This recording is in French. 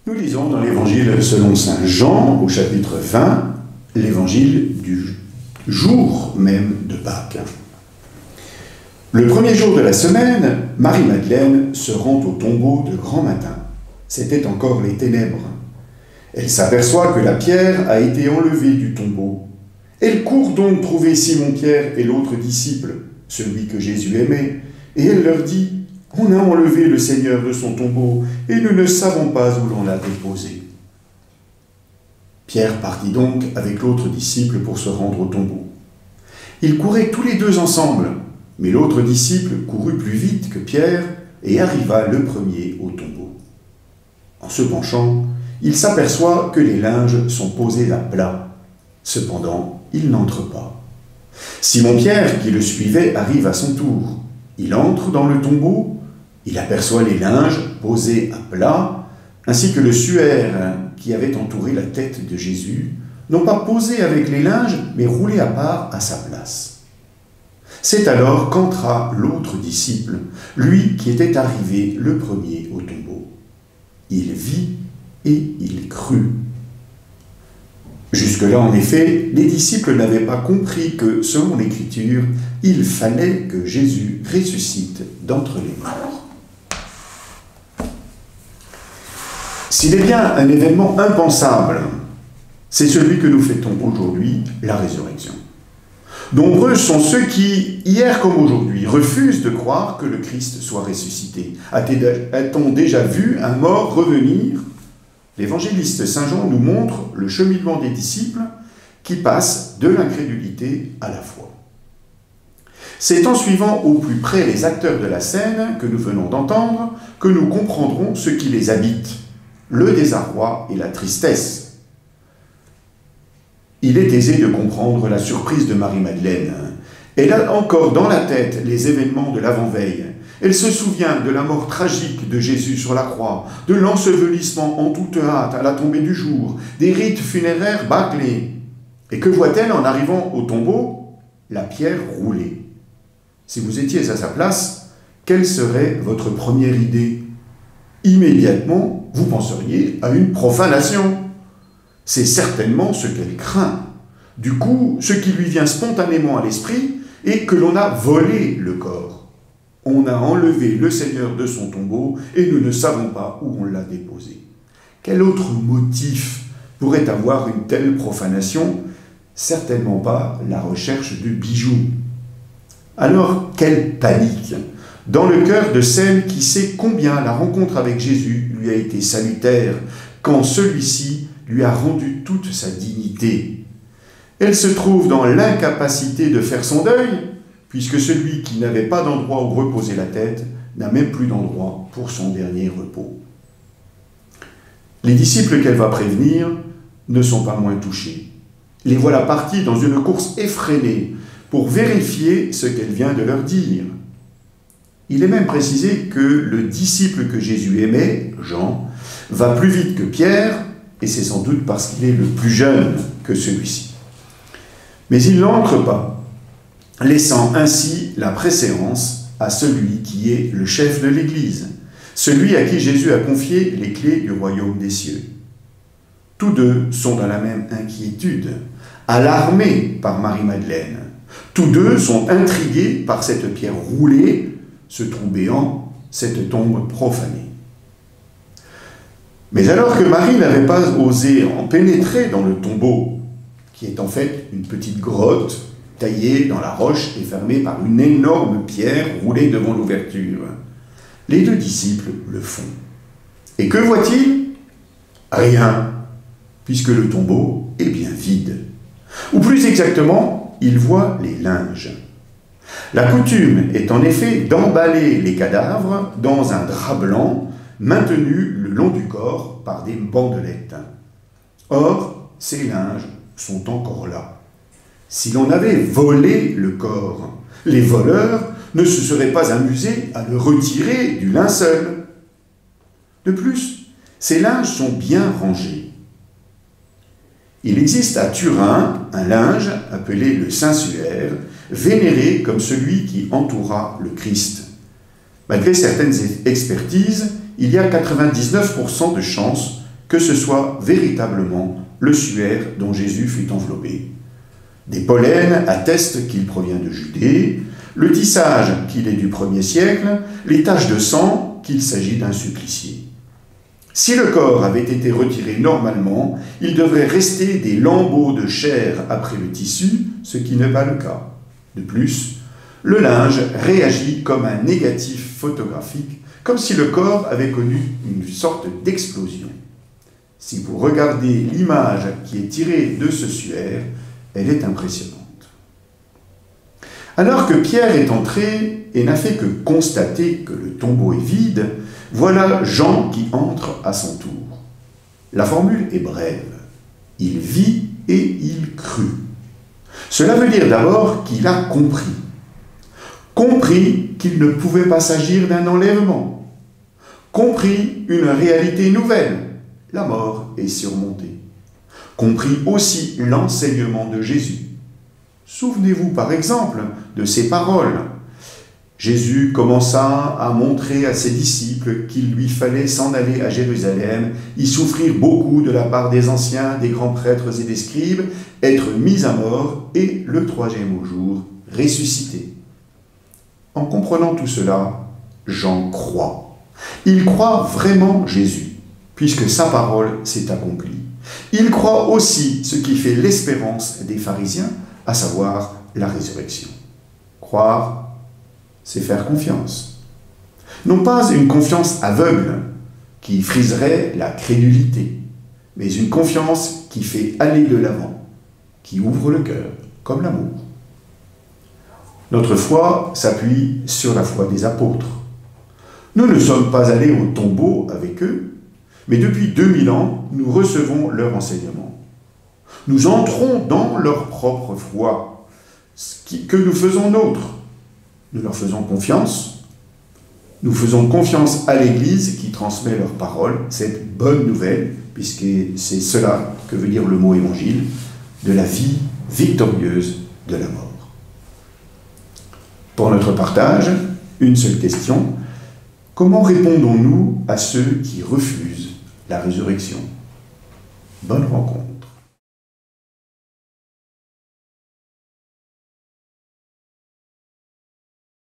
Nous lisons dans l'Évangile selon saint Jean, au chapitre 20, l'Évangile du jour même de Pâques. Le premier jour de la semaine, Marie-Madeleine se rend au tombeau de grand matin. C'étaient encore les ténèbres. Elle s'aperçoit que la pierre a été enlevée du tombeau. Elle court donc trouver Simon-Pierre et l'autre disciple, celui que Jésus aimait, et elle leur dit « On a enlevé le Seigneur de son tombeau, et nous ne savons pas où l'on l'a déposé. » Pierre partit donc avec l'autre disciple pour se rendre au tombeau. Ils couraient tous les deux ensemble, mais l'autre disciple courut plus vite que Pierre et arriva le premier au tombeau. En se penchant, il s'aperçoit que les linges sont posés à plat. Cependant, il n'entre pas. Simon-Pierre, qui le suivait, arrive à son tour. Il entre dans le tombeau, il aperçoit les linges posés à plat, ainsi que le suaire qui avait entouré la tête de Jésus, non pas posé avec les linges, mais roulé à part à sa place. C'est alors qu'entra l'autre disciple, lui qui était arrivé le premier au tombeau. Il vit et il crut. Jusque-là, en effet, les disciples n'avaient pas compris que, selon l'Écriture, il fallait que Jésus ressuscite d'entre les morts. S'il est bien un événement impensable, c'est celui que nous fêtons aujourd'hui, la résurrection. Nombreux sont ceux qui, hier comme aujourd'hui, refusent de croire que le Christ soit ressuscité. A-t-on déjà vu un mort revenir ? L'évangéliste Saint Jean nous montre le cheminement des disciples qui passent de l'incrédulité à la foi. C'est en suivant au plus près les acteurs de la scène que nous venons d'entendre que nous comprendrons ce qui les habite, le désarroi et la tristesse. Il est aisé de comprendre la surprise de Marie-Madeleine. Elle a encore dans la tête les événements de l'avant-veille. Elle se souvient de la mort tragique de Jésus sur la croix, de l'ensevelissement en toute hâte à la tombée du jour, des rites funéraires bâclés. Et que voit-elle en arrivant au tombeau ? La pierre roulée. Si vous étiez à sa place, quelle serait votre première idée ? Immédiatement, vous penseriez à une profanation. C'est certainement ce qu'elle craint. Du coup, ce qui lui vient spontanément à l'esprit est que l'on a volé le corps. On a enlevé le Seigneur de son tombeau et nous ne savons pas où on l'a déposé. Quel autre motif pourrait avoir une telle profanation ? Certainement pas la recherche de bijoux. Alors, quelle panique dans le cœur de celle qui sait combien la rencontre avec Jésus lui a été salutaire, quand celui-ci lui a rendu toute sa dignité. Elle se trouve dans l'incapacité de faire son deuil, puisque celui qui n'avait pas d'endroit où reposer la tête n'a même plus d'endroit pour son dernier repos. Les disciples qu'elle va prévenir ne sont pas moins touchés. Les voilà partis dans une course effrénée pour vérifier ce qu'elle vient de leur dire. Il est même précisé que le disciple que Jésus aimait, Jean, va plus vite que Pierre, et c'est sans doute parce qu'il est le plus jeune que celui-ci. Mais il n'entre pas, laissant ainsi la préséance à celui qui est le chef de l'Église, celui à qui Jésus a confié les clés du royaume des cieux. Tous deux sont dans la même inquiétude, alarmés par Marie-Madeleine. Tous deux sont intrigués par cette pierre roulée, ce trou béant, cette tombe profanée. Mais alors que Marie n'avait pas osé en pénétrer dans le tombeau, qui est en fait une petite grotte taillée dans la roche et fermée par une énorme pierre roulée devant l'ouverture, les deux disciples le font. Et que voit-il ? Rien, puisque le tombeau est bien vide. Ou plus exactement, il voit les linges. La coutume est en effet d'emballer les cadavres dans un drap blanc maintenu le long du corps par des bandelettes. Or, ces linges sont encore là. Si l'on avait volé le corps, les voleurs ne se seraient pas amusés à le retirer du linceul. De plus, ces linges sont bien rangés. Il existe à Turin un linge appelé le Saint-Suaire, vénéré comme celui qui entoura le Christ. Malgré certaines expertises, il y a 99% de chances que ce soit véritablement le suaire dont Jésus fut enveloppé. Des pollens attestent qu'il provient de Judée, le tissage qu'il est du 1er siècle, les taches de sang qu'il s'agit d'un supplicié. Si le corps avait été retiré normalement, il devrait rester des lambeaux de chair après le tissu, ce qui n'est pas le cas. De plus, le linge réagit comme un négatif photographique, comme si le corps avait connu une sorte d'explosion. Si vous regardez l'image qui est tirée de ce suaire, elle est impressionnante. Alors que Pierre est entré et n'a fait que constater que le tombeau est vide, voilà Jean qui entre à son tour. La formule est brève. Il vit et il crut. Cela veut dire d'abord qu'il a compris. Compris qu'il ne pouvait pas s'agir d'un enlèvement. Compris une réalité nouvelle. La mort est surmontée. Compris aussi l'enseignement de Jésus. Souvenez-vous par exemple de ces paroles. Jésus commença à montrer à ses disciples qu'il lui fallait s'en aller à Jérusalem, y souffrir beaucoup de la part des anciens, des grands prêtres et des scribes, être mis à mort et le 3e jour ressusciter. En comprenant tout cela, Jean croit. Il croit vraiment Jésus, puisque sa parole s'est accomplie. Il croit aussi ce qui fait l'espérance des pharisiens, à savoir la résurrection. Croire, c'est faire confiance. Non pas une confiance aveugle qui friserait la crédulité, mais une confiance qui fait aller de l'avant, qui ouvre le cœur, comme l'amour. Notre foi s'appuie sur la foi des apôtres. Nous ne sommes pas allés au tombeau avec eux, mais depuis 2000 ans, nous recevons leur enseignement. Nous entrons dans leur propre foi, que nous faisons nôtre. Nous leur faisons confiance. Nous faisons confiance à l'Église qui transmet leur parole, cette bonne nouvelle, puisque c'est cela que veut dire le mot évangile, de la vie victorieuse de la mort. Pour notre partage, une seule question. Comment répondons-nous à ceux qui refusent la résurrection? Bonne rencontre.